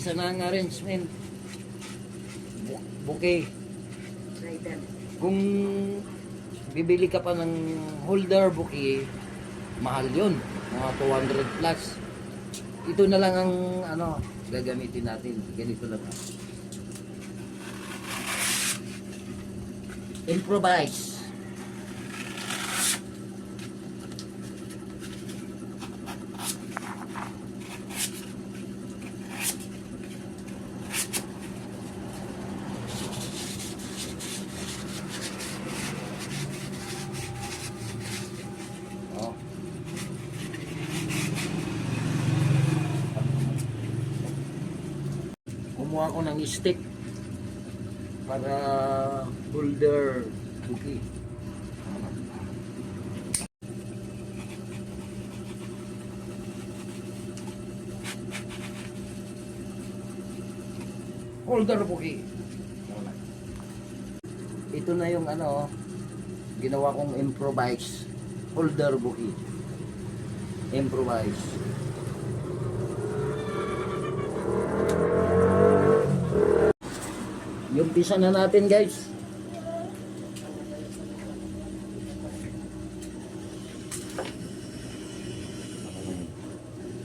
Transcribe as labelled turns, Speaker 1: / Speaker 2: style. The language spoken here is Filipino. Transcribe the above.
Speaker 1: isa na ang arrangement. Bouquet. Kung bibili ka pa ng holder bouquet, mahal yun. Mga 200 plus. Ito na lang ang gagamitin natin. Ganito lang. Improvise. Kumuha ko ng stick para holder bouquet. Holder bouquet. Ito na yung ginawa kong improvise holder bouquet. Improvise. Yung pisa na natin, guys.